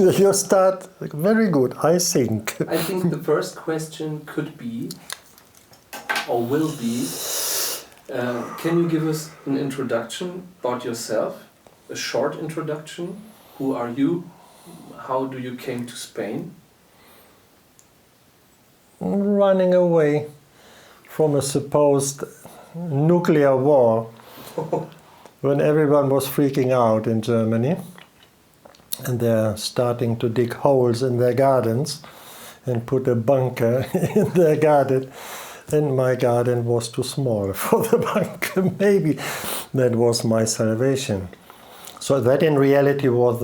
You start very good, I think. I think the first question could be, or will be, can you give us an introduction about yourself? A short introduction. Who are you? How do you came to Spain? Running away from a supposed nuclear war when everyone was freaking out in Germany and they're starting to dig holes in their gardens and put a bunker in their garden, and my garden was too small for the bunker. Maybe that was my salvation. So that in reality was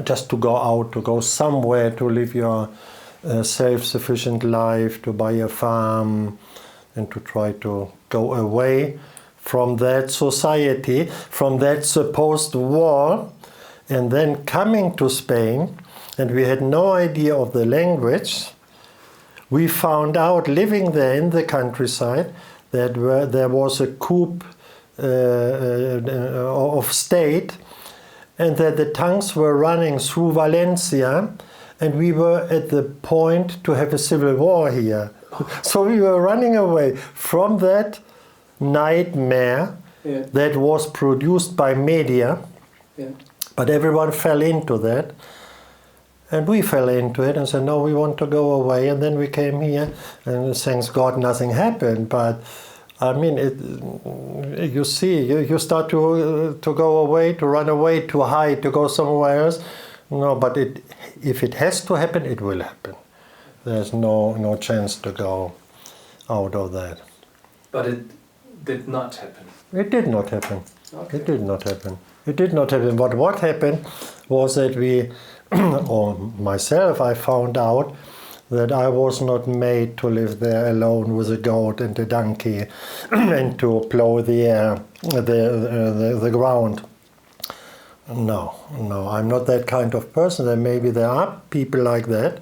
just to go out, to go somewhere, to live your self-sufficient life, to buy a farm, and to try to go away from that society, from that supposed war, and then coming to Spain, and we had no idea of the language. We found out, living there in the countryside, that there was a coup of state, and that the tanks were running through Valencia, and we were at the point to have a civil war here. So we were running away from that nightmare that was produced by Medrea, but everyone fell into that. And we fell into it and said, no, we want to go away. And then we came here, and thanks God nothing happened. But I mean, you see, you start to go away, to run away, to hide, to go somewhere else. No, but if it has to happen, it will happen. There's no chance to go out of that. But it did not happen. It did not happen. Okay. It did not happen. It did not happen. But what happened was that we, or myself, I found out that I was not made to live there alone with a goat and a donkey and to plow the air, the ground. No, I'm not that kind of person. And maybe there are people like that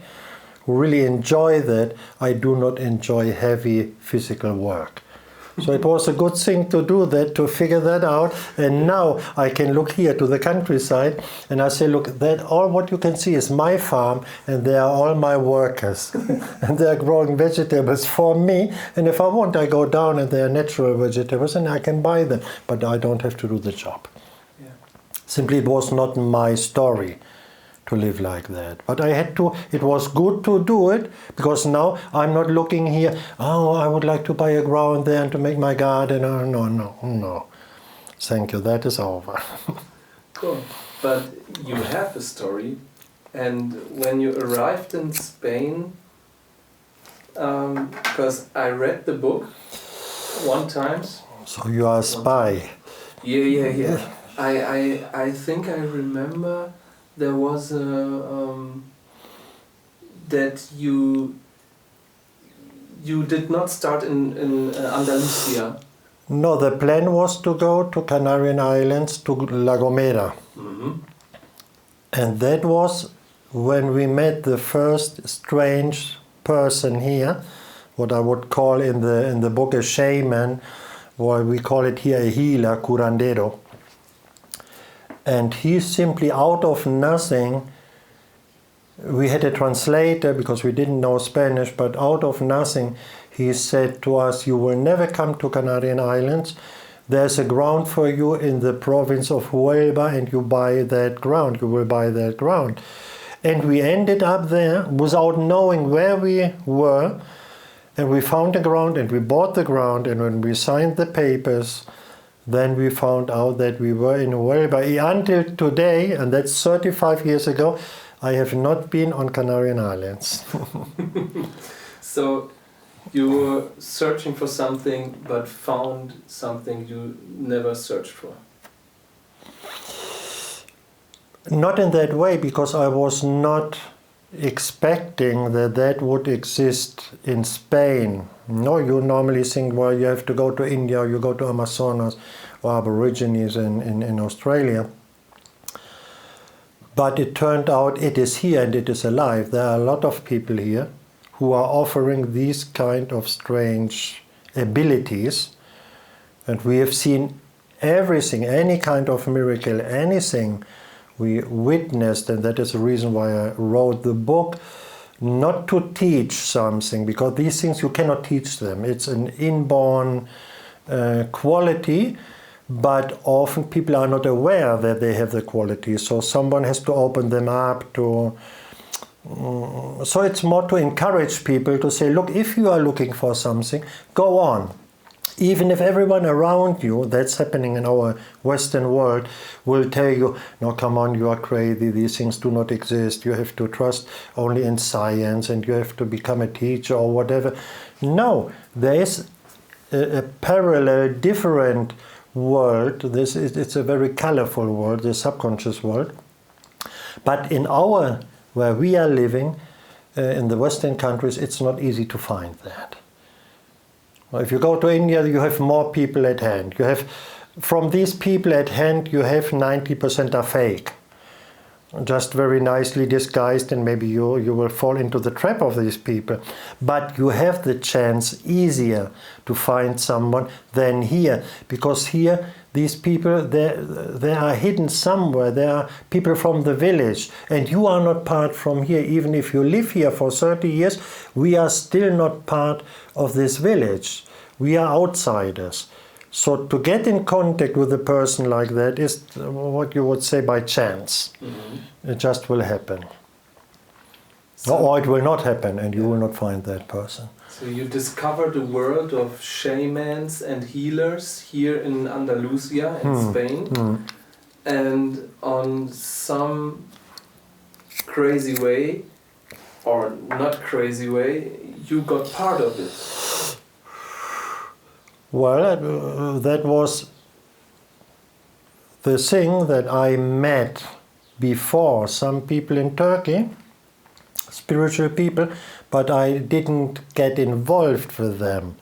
who really enjoy that. I do not enjoy heavy physical work. So it was a good thing to do that, to figure that out. And now I can look here to the countryside and I say, look, that all what you can see is my farm, and they are all my workers. And they are growing vegetables for me. And if I want, I go down and they are natural vegetables and I can buy them. But I don't have to do the job. Yeah. Simply it was not my story to live like that. But I had to, it was good to do it, because now I'm not looking here, oh, I would like to buy a ground there and to make my garden. Oh, no. Thank you, that is over. Cool. But you have a story, and when you arrived in Spain, because I read the book one time. So you are a spy. Yeah. I think I remember there was that you did not start in Andalusia. No, the plan was to go to Canarian Islands, to La Gomera. Mm-hmm. And that was when we met the first strange person here, what I would call in the book a shaman, or we call it here a healer, curandero. And he simply, out of nothing, we had a translator because we didn't know Spanish, but out of nothing he said to us, you will never come to Canarian Islands. There's a ground for you in the province of Huelva, and you buy that ground, you will buy that ground. And we ended up there without knowing where we were, and we found the ground and we bought the ground, and when we signed the papers, then we found out that we were in Huelva. Until today, and that's 35 years ago, I have not been on Canarian Islands. So you were searching for something, but found something you never searched for? Not in that way, because I was not expecting that would exist in Spain. No, you normally think, well, you have to go to India, or you go to Amazonas or Aborigines in Australia. But it turned out it is here and it is alive. There are a lot of people here who are offering these kind of strange abilities. And we have seen everything, any kind of miracle, anything we witnessed, and that is the reaon why I wrote the book, not to teach something, because these things you cannot teach them. It's an inborn quality, but often people are not aware that they have the quality, so someone has to open them up to... So it's more to encourage people to say, look, if you are looking for something, go on. Even if everyone around you, that's happening in our Western world, will tell you, no, come on, you are crazy, these things do not exist, you have to trust only in science and you have to become a teacher or whatever. No, there is a parallel, different world. It's a very colorful world, the subconscious world. But in where we are living, in the Western countries, it's not easy to find that. If you go to India, you have more people at hand. From these people at hand, you have 90% are fake. Just very nicely disguised, and maybe you will fall into the trap of these people. But you have the chance easier to find someone than here, because here these people, they are hidden somewhere. They are people from the village, and you are not part from here. Even if you live here for 30 years, we are still not part of this village. We are outsiders. So to get in contact with a person like that is what you would say by chance. Mm-hmm. It just will happen. Or it will not happen, and you will not find that person. So you discovered a world of shamans and healers here in Andalusia in Spain, and on some crazy way, or not crazy way, you got part of it. Well, that was the thing that I met before some people in Turkey, spiritual people, but I didn't get involved with them.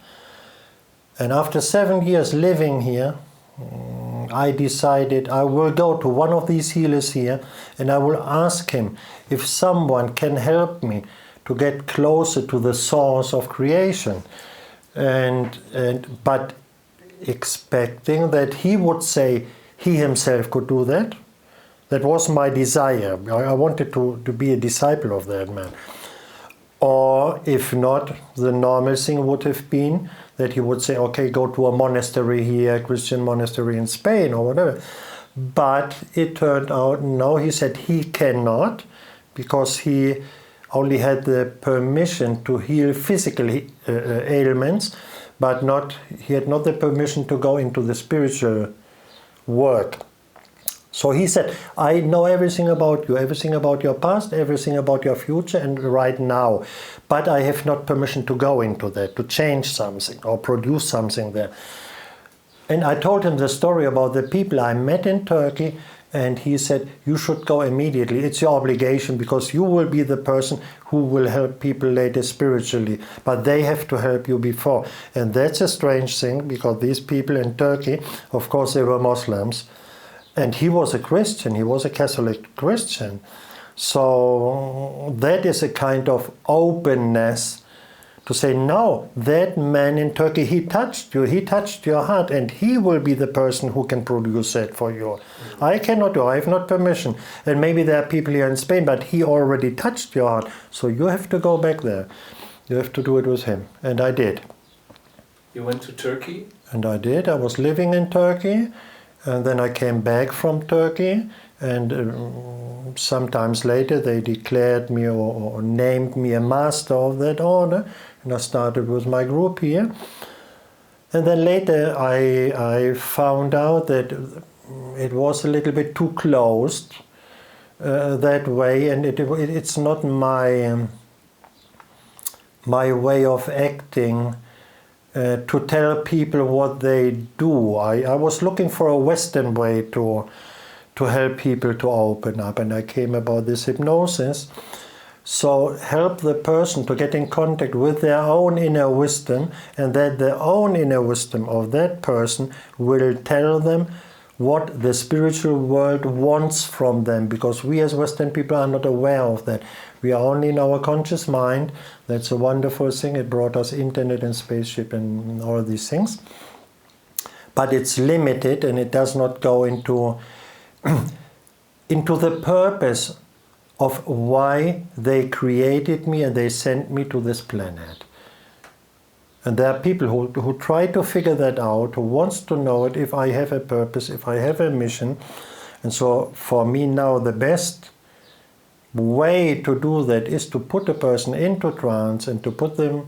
And after 7 years living here, I decided I will go to one of these healers here and I will ask him if someone can help me to get closer to the source of creation. But expecting that he would say he himself could do that. That was my desire. I wanted to be a disciple of that man. Or if not, the normal thing would have been that he would say, okay, go to a monastery here, a Christian monastery in Spain or whatever. But it turned out, no, he said he cannot, because he only had the permission to heal physical ailments, but he had not the permission to go into the spiritual work. So he said, I know everything about you, everything about your past, everything about your future and right now, but I have not permission to go into that, to change something or produce something there. And I told him the story about the people I met in Turkey, and he said, you should go immediately. It's your obligation, because you will be the person who will help people later spiritually. But they have to help you before. And that's a strange thing, because these people in Turkey, of course, they were Muslims. And he was a Christian. He was a Catholic Christian. So that is a kind of openness to say, no, that man in Turkey, he touched you, he touched your heart, and he will be the person who can produce that for you. Mm-hmm. I cannot do, I have not permission. And maybe there are people here in Spain, but he already touched your heart, so you have to go back there. You have to do it with him. And I did. You went to Turkey? And I did. I was living in Turkey, and then I came back from Turkey, and sometimes later they declared me or named me a master of that order. And I started with my group here. And then later I found out that it was a little bit too closed that way, and it's not my way of acting to tell people what they do. I was looking for a Western way to help people to open up, and I came about this hypnosis. So help the person to get in contact with their own inner wisdom, and that the own inner wisdom of that person will tell them what the spiritual world wants from them, because we as Western people are not aware of that. We are only in our conscious mind. That's a wonderful thing. It brought us internet and spaceship and all these things. But it's limited, and it does not go into into the purpose of why they created me and they sent me to this planet. And there are people who try to figure that out, who wants to know it, if I have a purpose, if I have a mission. And so for me now the best way to do that is to put a person into trance and to put them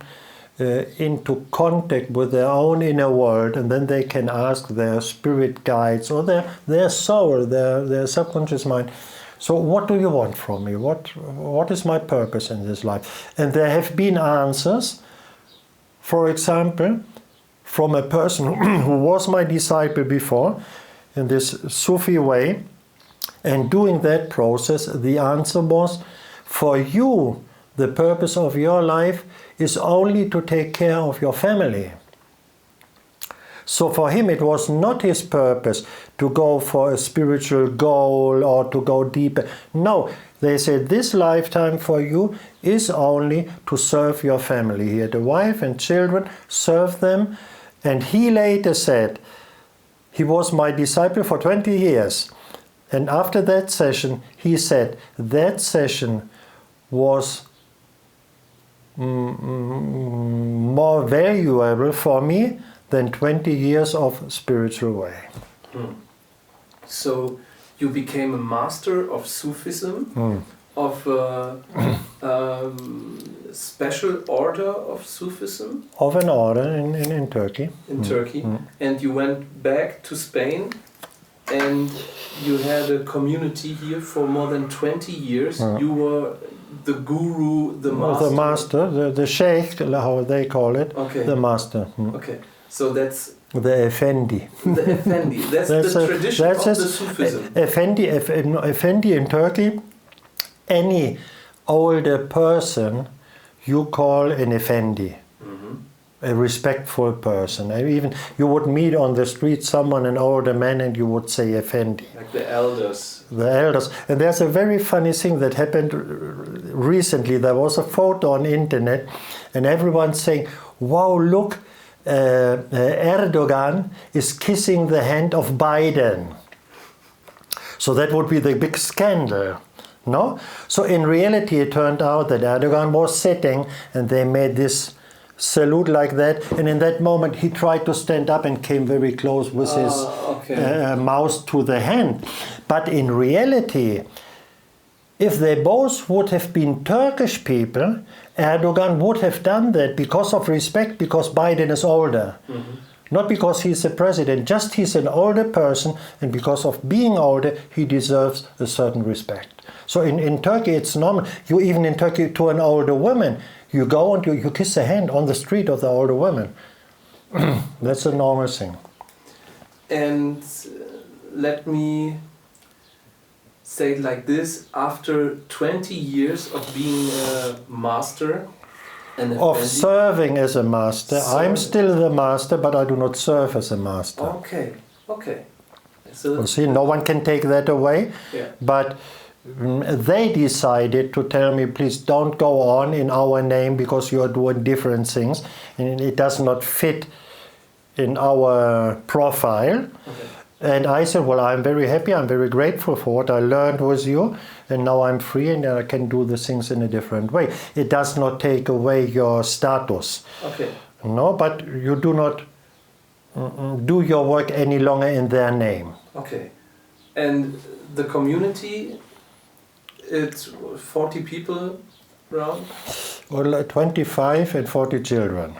into contact with their own inner world, and then they can ask their spirit guides or their soul, their subconscious mind, so what do you want from me? What is my purpose in this life? And there have been answers, for example, from a person who was my disciple before, in this SUFI way, and doing that process, the answer was, for you, the purpose of your life is only to take care of your family. So for him it was not his purpose to go for a spiritual goal or to go deeper. No, they said this lifetime for you is only to serve your family. He had a wife and children, serve them. And he later said, he was my disciple for 20 years. And after that session, he said, that session was more valuable for me than 20 years of spiritual way. So you became a master of Sufism, of special order of Sufism? Of an order in Turkey. In Turkey. And you went back to Spain and you had a community here for more than 20 years. You were the guru, the master. The master, the sheikh, how they call it, okay. The master. Okay, so that's... The Effendi. The Effendi, that's the tradition of the Sufism. Effendi in Turkey, any older person you call an Effendi. A respectful person. Even you would meet on the street someone, an older man, and you would say Effendi. Like the elders. The elders. And there's a very funny thing that happened recently. There was a photo on internet and everyone's saying, wow, look, Erdogan is kissing the hand of Biden. So that would be the big scandal. No? So in reality it turned out that Erdogan was sitting and they made this salute like that, and in that moment he tried to stand up and came very close with his mouth to the hand. But in reality, if they both would have been Turkish people, Erdogan would have done that because of respect, because Biden is older. Not because he's a president, just he's an older person, and because of being older, he deserves a certain respect. So in Turkey it's normal. You even in Turkey to an older woman, you go and you kiss the hand on the street of the older woman. That's a normal thing. And let me say it like this, after 20 years of being a master, and of serving as a master, I'm still the master, but I do not serve as a master. Okay, okay. So you see, no one can take that away, but they decided to tell me, please don't go on in our name because you are doing different things and it does not fit in our profile. And I said, well, I'm very happy, I'm very grateful for what I learned with you, and now I'm free and I can do the things in a different way. It does not take away your status. No, but you do not do your work any longer in their name. Okay. And the community, it's 40 people around? Well, 25 and 40 children.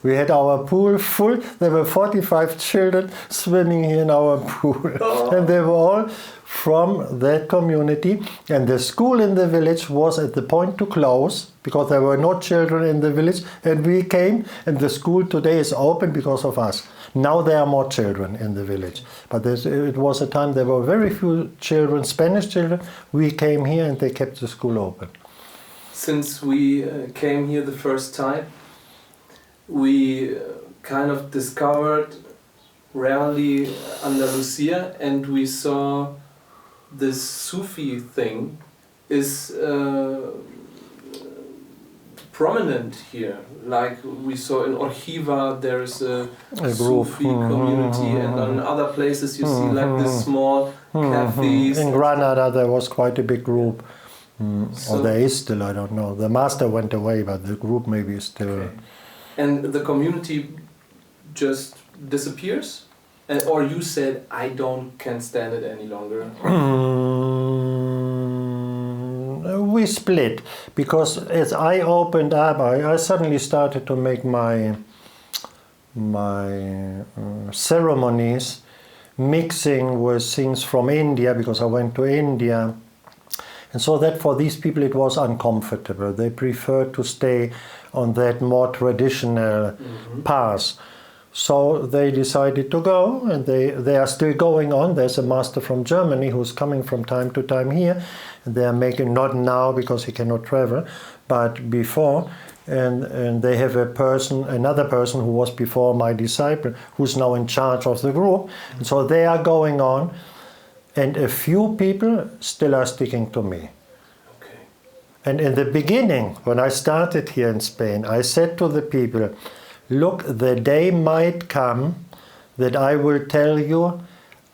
We had our pool full. There were 45 children swimming in our pool. And they were all from that community. And the school in the village was at the point to close because there were no children in the village. And we came, and the school today is open because of us. Now there are more children in the village. But it was a time there were very few children, Spanish children. We came here and they kept the school open. Since we came here the first time, we kind of discovered rarely Andalusia, and we saw this Sufi thing is prominent here. Like we saw in Orchiva, there is a group. SUFI community, and on other places you see like the small cafes. In Granada there was quite a big group. So, or there is still, I don't know. The master went away, but the group maybe is still... Okay. And the community just disappears? Or you said, I can't stand it any longer? We split, because as I opened up, I suddenly started to make my ceremonies mixing with things from India, because I went to India. And so that for these people it was uncomfortable. They preferred to stay on that more traditional path. So they decided to go, and they are still going on. There's a master from Germany who's coming from time to time here. And they are making, not now because he cannot travel, but before. And they have another person who was before my disciple, who's now in charge of the group. And so they are going on. And a few people still are sticking to me. Okay. And in the beginning, when I started here in Spain, I said to the people, look, the day might come that I will tell you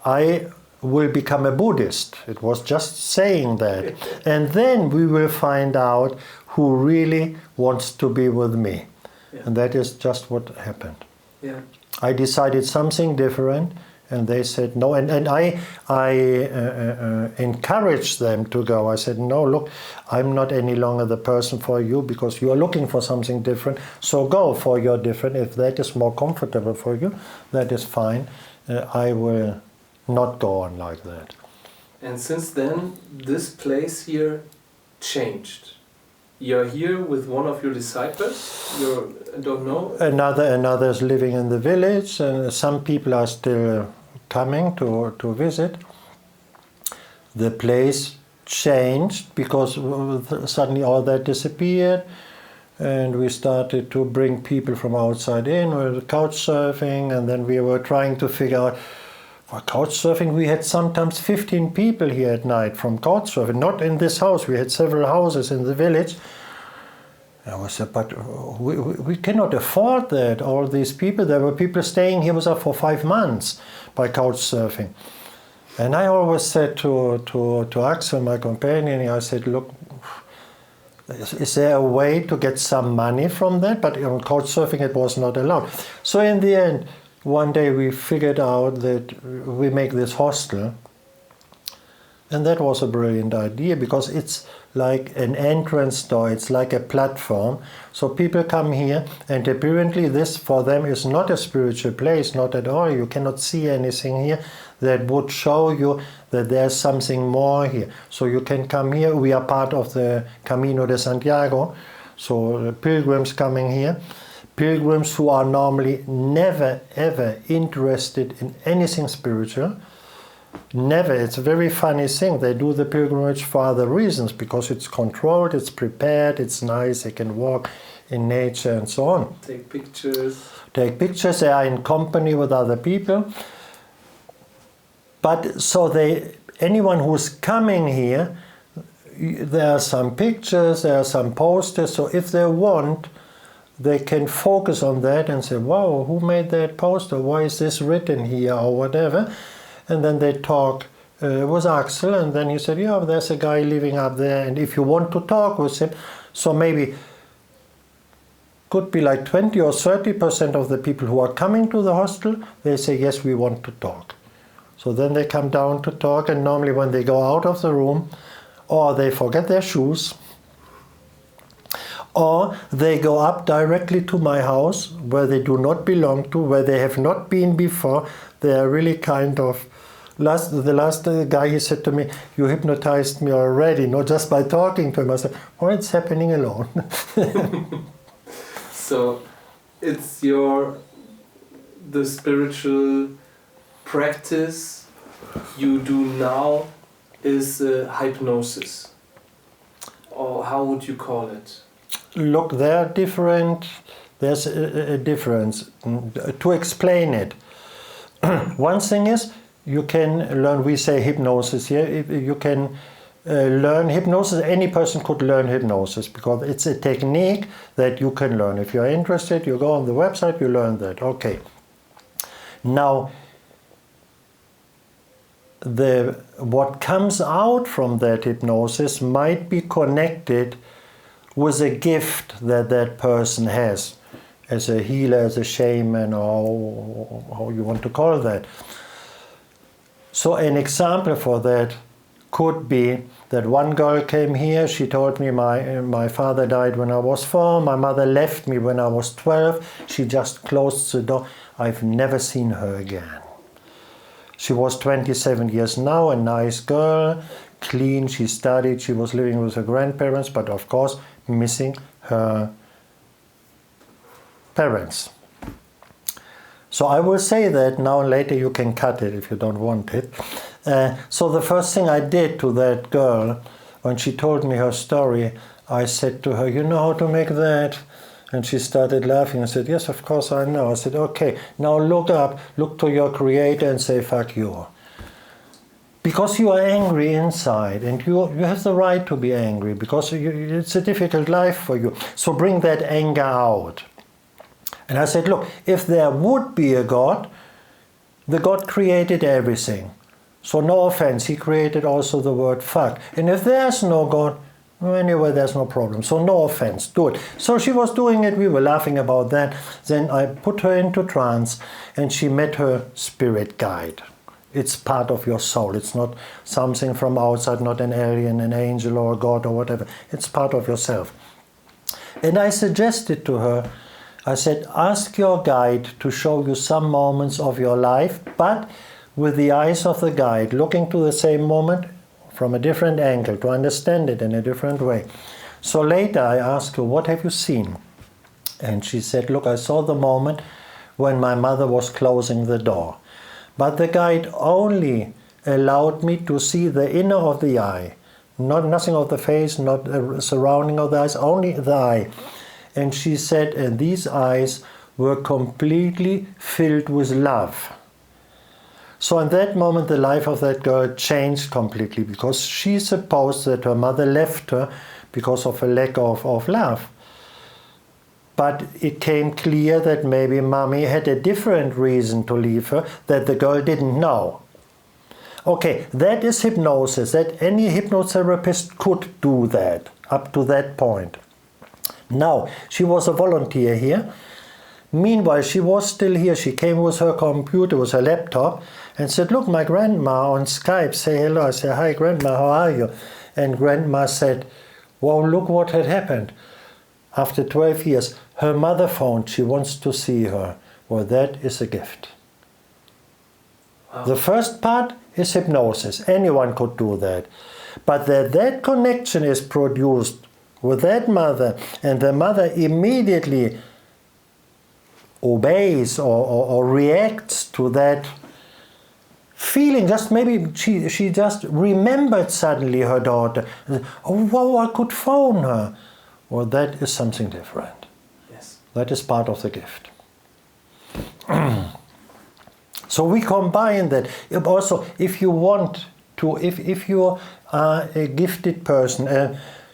I will become a Buddhist. It was just saying that. And then we will find out who really wants to be with me. Yeah. And that is just what happened. Yeah. I decided something different. And they said no, and I encouraged them to go. I said, no, look, I'm not any longer the person for you because you are looking for something different. So go for your different. If that is more comfortable for you, that is fine. I will not go on like that. And since then, this place here changed. You're here with one of your disciples. I don't know. Another is living in the village, and some people are still coming to visit. The place changed because suddenly all that disappeared, and we started to bring people from outside in with couch surfing, and then we were trying to figure out for couch surfing. We had sometimes 15 people here at night from couch surfing, not in this house. We had several houses in the village. I said, but we cannot afford that, all these people. There were people staying here with us for 5 months by couch surfing. And I always said to Axel, my companion, I said, look, is there a way to get some money from that? But on couch surfing it was not allowed. So in the end, one day we figured out that we make this hostel. And that was a brilliant idea because it's like an entrance door, it's like a platform. So people come here, and apparently this for them is not a spiritual place, not at all. You cannot see anything here that would show you that there's something more here. So you can come here. We are part of the Camino de Santiago, so pilgrims coming here. Pilgrims who are normally never ever interested in anything spiritual. Never. It's a very funny thing. They do the pilgrimage for other reasons because it's controlled, it's prepared, it's nice, they can walk in nature and so on. Take pictures. Take pictures, they are in company with other people. But so anyone who's coming here, there are some pictures, there are some posters, so if they want, they can focus on that and say, wow, who made that poster? Why is this written here or whatever? And then they talk with Axel, and then he said, yeah, there's a guy living up there, and if you want to talk with him, so maybe could be like 20 or 30% of the people who are coming to the hostel, they say, yes, we want to talk. So then they come down to talk, and normally when they go out of the room, or they forget their shoes, or they go up directly to my house where they do not belong to, where they have not been before. They are really kind of... The last guy, he said to me, you hypnotized me already, not just by talking to him. I said, oh, it's happening alone. So it's the spiritual practice you do now is hypnosis, or how would you call it? Look, there are different, there's a difference. To explain it, one thing is, you can learn, we say hypnosis here, you can learn hypnosis. Any person could learn hypnosis because it's a technique that you can learn. If you're interested, you go on the website, you learn that. Okay. Now, what comes out from that hypnosis might be connected with a gift that that person has, as a healer, as a shaman, or how you want to call that. So an example for that could be that one girl came here, she told me my father died when I was 4, my mother left me when I was 12, she just closed the door, I've never seen her again. She was 27 years now, a nice girl, clean, she studied, she was living with her grandparents, but of course missing her parents. So I will say that now, later you can cut it if you don't want it. So the first thing I did to that girl, when she told me her story, I said to her, you know how to make that? And she started laughing and said, yes, of course I know. I said, okay, now look up, look to your creator and say, fuck you. Because you are angry inside, and you have the right to be angry, because it's a difficult life for you. So bring that anger out. And I said, look, if there would be a God, the God created everything. So no offense, he created also the word fuck. And if there's no God, well, anyway, there's no problem. So no offense, do it. So she was doing it, we were laughing about that. Then I put her into trance and she met her spirit guide. It's part of your soul. It's not something from outside, not an alien, an angel or a God or whatever. It's part of yourself. And I suggested to her, I said, ask your guide to show you some moments of your life, but with the eyes of the guide, looking to the same moment from a different angle, to understand it in a different way. So later I asked her, what have you seen? And she said, look, I saw the moment when my mother was closing the door. But the guide only allowed me to see the inner of the eye, nothing of the face, not the surrounding of the eyes, only the eye. And she said, and these eyes were completely filled with love. So in that moment, the life of that girl changed completely, because she supposed that her mother left her because of a lack of love. But it came clear that maybe mommy had a different reason to leave her that the girl didn't know. Okay, that is hypnosis, that any hypnotherapist could do that up to that point. Now, she was a volunteer here. Meanwhile, she was still here. She came with her computer, with her laptop, and said, look, my grandma on Skype, say hello. I said, hi, grandma, how are you? And grandma said, wow, look what had happened. After 12 years, her mother phoned, she wants to see her. Well, that is a gift. Wow. The first part is hypnosis. Anyone could do that. But that connection is produced with that mother, and the mother immediately obeys or reacts to that feeling. Just maybe she just remembered suddenly her daughter. Oh, wow, I could phone her. Well, that is something different. Yes. That is part of the gift. So we combine that. Also, if you want to, if you are a gifted person,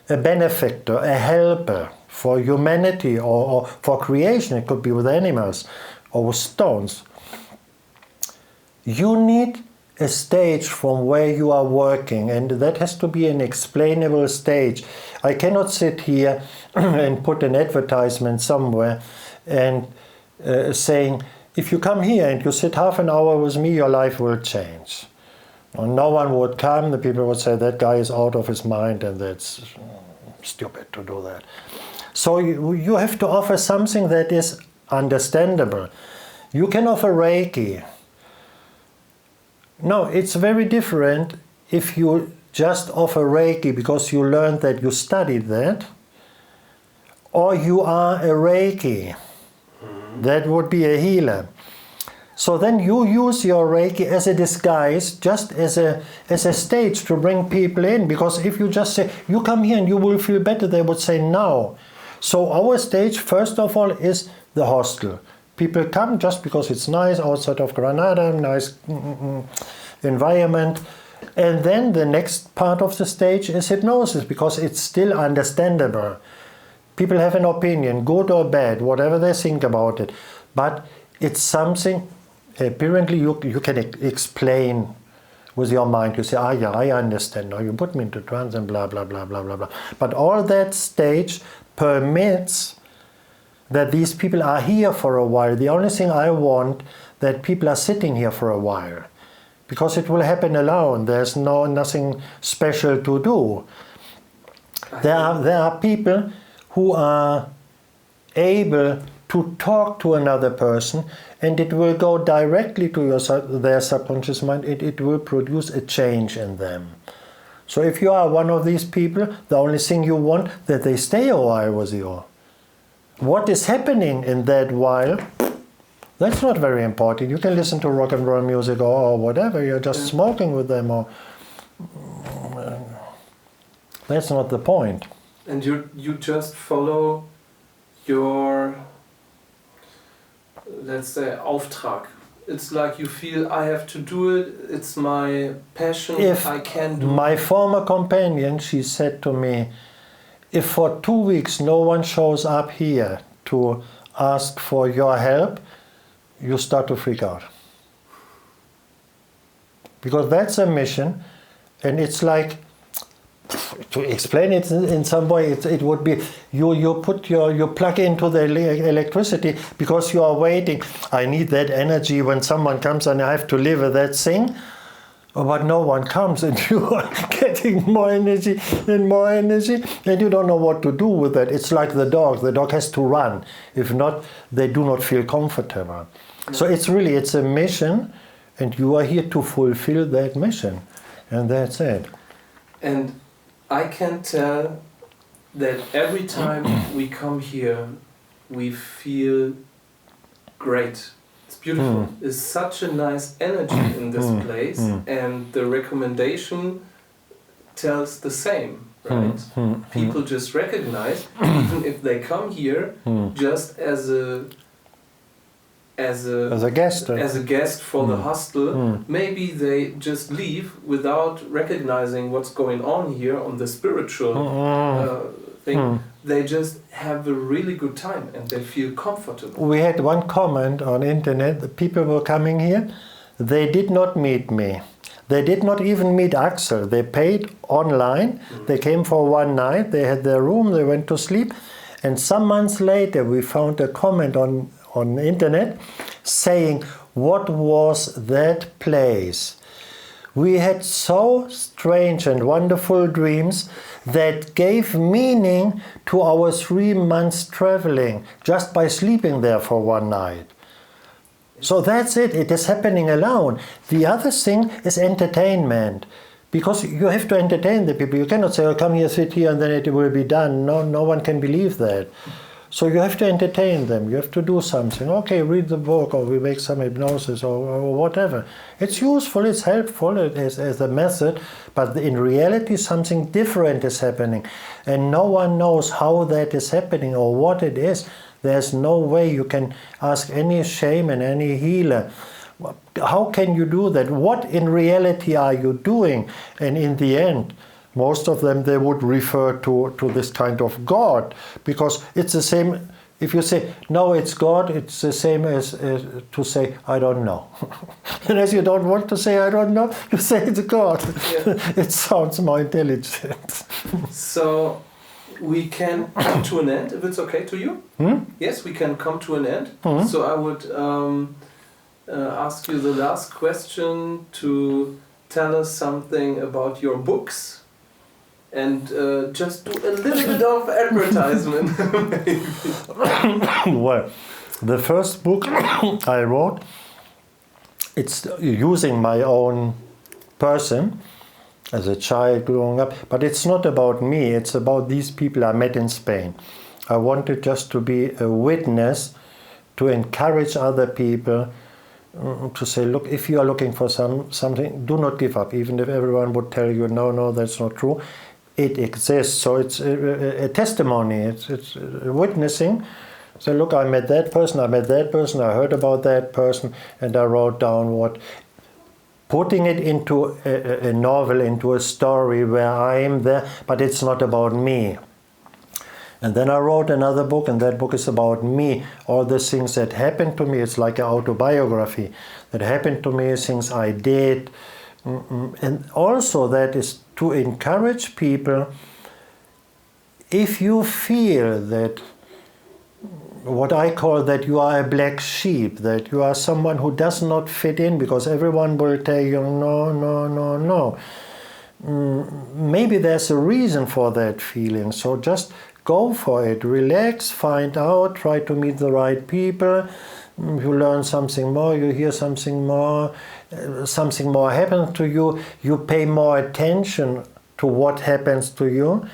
a benefactor, a helper for humanity or for creation, it could be with animals or with stones, you need a stage from where you are working, and that has to be an explainable stage. I cannot sit here and put an advertisement somewhere and saying, if you come here and you sit half an hour with me, your life will change. No one would come. The people would say, that guy is out of his mind, and that's stupid to do that. So you have to offer something that is understandable. You can offer Reiki. No, it's very different if you just offer Reiki because you learned that, you studied that, or you are a Reiki. That would be a healer. So then you use your Reiki as a disguise, just as a stage to bring people in. Because if you just say, you come here and you will feel better, they would say no. So our stage, first of all, is the hostel. People come just because it's nice outside of Granada, nice environment. And then the next part of the stage is hypnosis, because it's still understandable. People have an opinion, good or bad, whatever they think about it. But it's something, apparently you can explain with your mind. You say, yeah, I understand. Now you put me into trance and blah, blah, blah, blah, blah, blah. But all that stage permits that these people are here for a while. The only thing I want, that people are sitting here for a while. Because it will happen alone. There's nothing special to do. There are people who are able to talk to another person, and it will go directly to their subconscious mind. It will produce a change in them. So if you are one of these people, the only thing you want, that they stay a while with you. What is happening in that while, that's not very important. You can listen to rock and roll music or whatever. You're just smoking with them, or that's not the point. And you just follow your, let's say, Auftrag. It's like you feel, I have to do it. It's my passion. If I can do. My former companion, she said to me, if for 2 weeks no one shows up here to ask for your help, you start to freak out. Because that's a mission, and it's like, to explain it in some way, it would be, you plug into the electricity because you are waiting. I need that energy when someone comes and I have to live with that thing. But no one comes, and you are getting more energy and more energy, and you don't know what to do with that. It's like the dog. The dog has to run. If not, they do not feel comfortable. Yeah. So it's a mission, and you are here to fulfill that mission. And that's it. And I can tell that every time we come here, we feel great. It's beautiful. It's such a nice energy in this place, and the recommendation tells the same, right? People just recognize, even if they come here just as a guest for the hostel, maybe they just leave without recognizing what's going on here on the spiritual thing. They just have a really good time and they feel comfortable. We had one comment on internet. The people were coming here. They did not meet me. They did not even meet Axel. They paid online. They came for one night. They had their room. They went to sleep. And some months later, we found a comment on the internet saying, what was that place? We had so strange and wonderful dreams that gave meaning to our 3 months traveling just by sleeping there for one night. So that's it. It is happening alone. The other thing is entertainment. Because you have to entertain the people. You cannot say, oh, come here, sit here, and then it will be done. No one can believe that. So you have to entertain them. You have to do something. Okay, read the book, or we make some hypnosis, or whatever. It's useful, it's helpful as a method, but in reality something different is happening. And no one knows how that is happening or what it is. There's no way you can ask any shaman, any healer. How can you do that? What in reality are you doing? And in the end, most of them, they would refer to this kind of God, because it's the same. If you say, no, it's God, it's the same as to say, I don't know. And as you don't want to say, I don't know, you say it's God. Yeah. It sounds more intelligent. So we can come to an end, if it's okay to you? Yes, we can come to an end. So I would ask you the last question to tell us something about your books. And just do a little bit of advertisement. Well, the first book I wrote, it's using my own person as a child growing up, but it's not about me, it's about these people I met in Spain. I wanted just to be a witness, to encourage other people, to say, look, if you are looking for something, do not give up, even if everyone would tell you, no, that's not true. It exists, so it's a testimony, it's witnessing. So look, I met that person, I heard about that person, and I wrote down what putting it into a novel, into a story where I'm there, but it's not about me. And then I wrote another book, and that book is about me. All the things that happened to me, it's like an autobiography that happened to me, things I did. And also that is to encourage people, if you feel that, what I call that you are a black sheep, that you are someone who does not fit in, because everyone will tell you, no, no, no, no. Maybe there's a reason for that feeling, so just go for it, relax, find out, try to meet the right people. You learn something more, you hear something more happens to you, you pay more attention to what happens to you.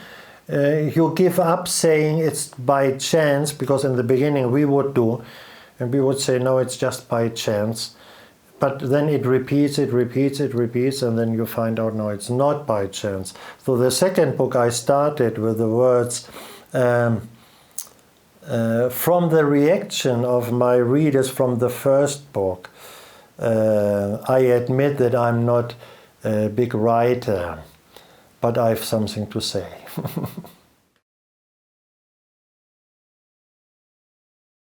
You give up saying it's by chance, because in the beginning we would do, and we would say, no, it's just by chance. But then it repeats, and then you find out, no, it's not by chance. So the second book I started with the words, from the reaction of my readers from the first book, I admit that I'm not a big writer, but I have something to say.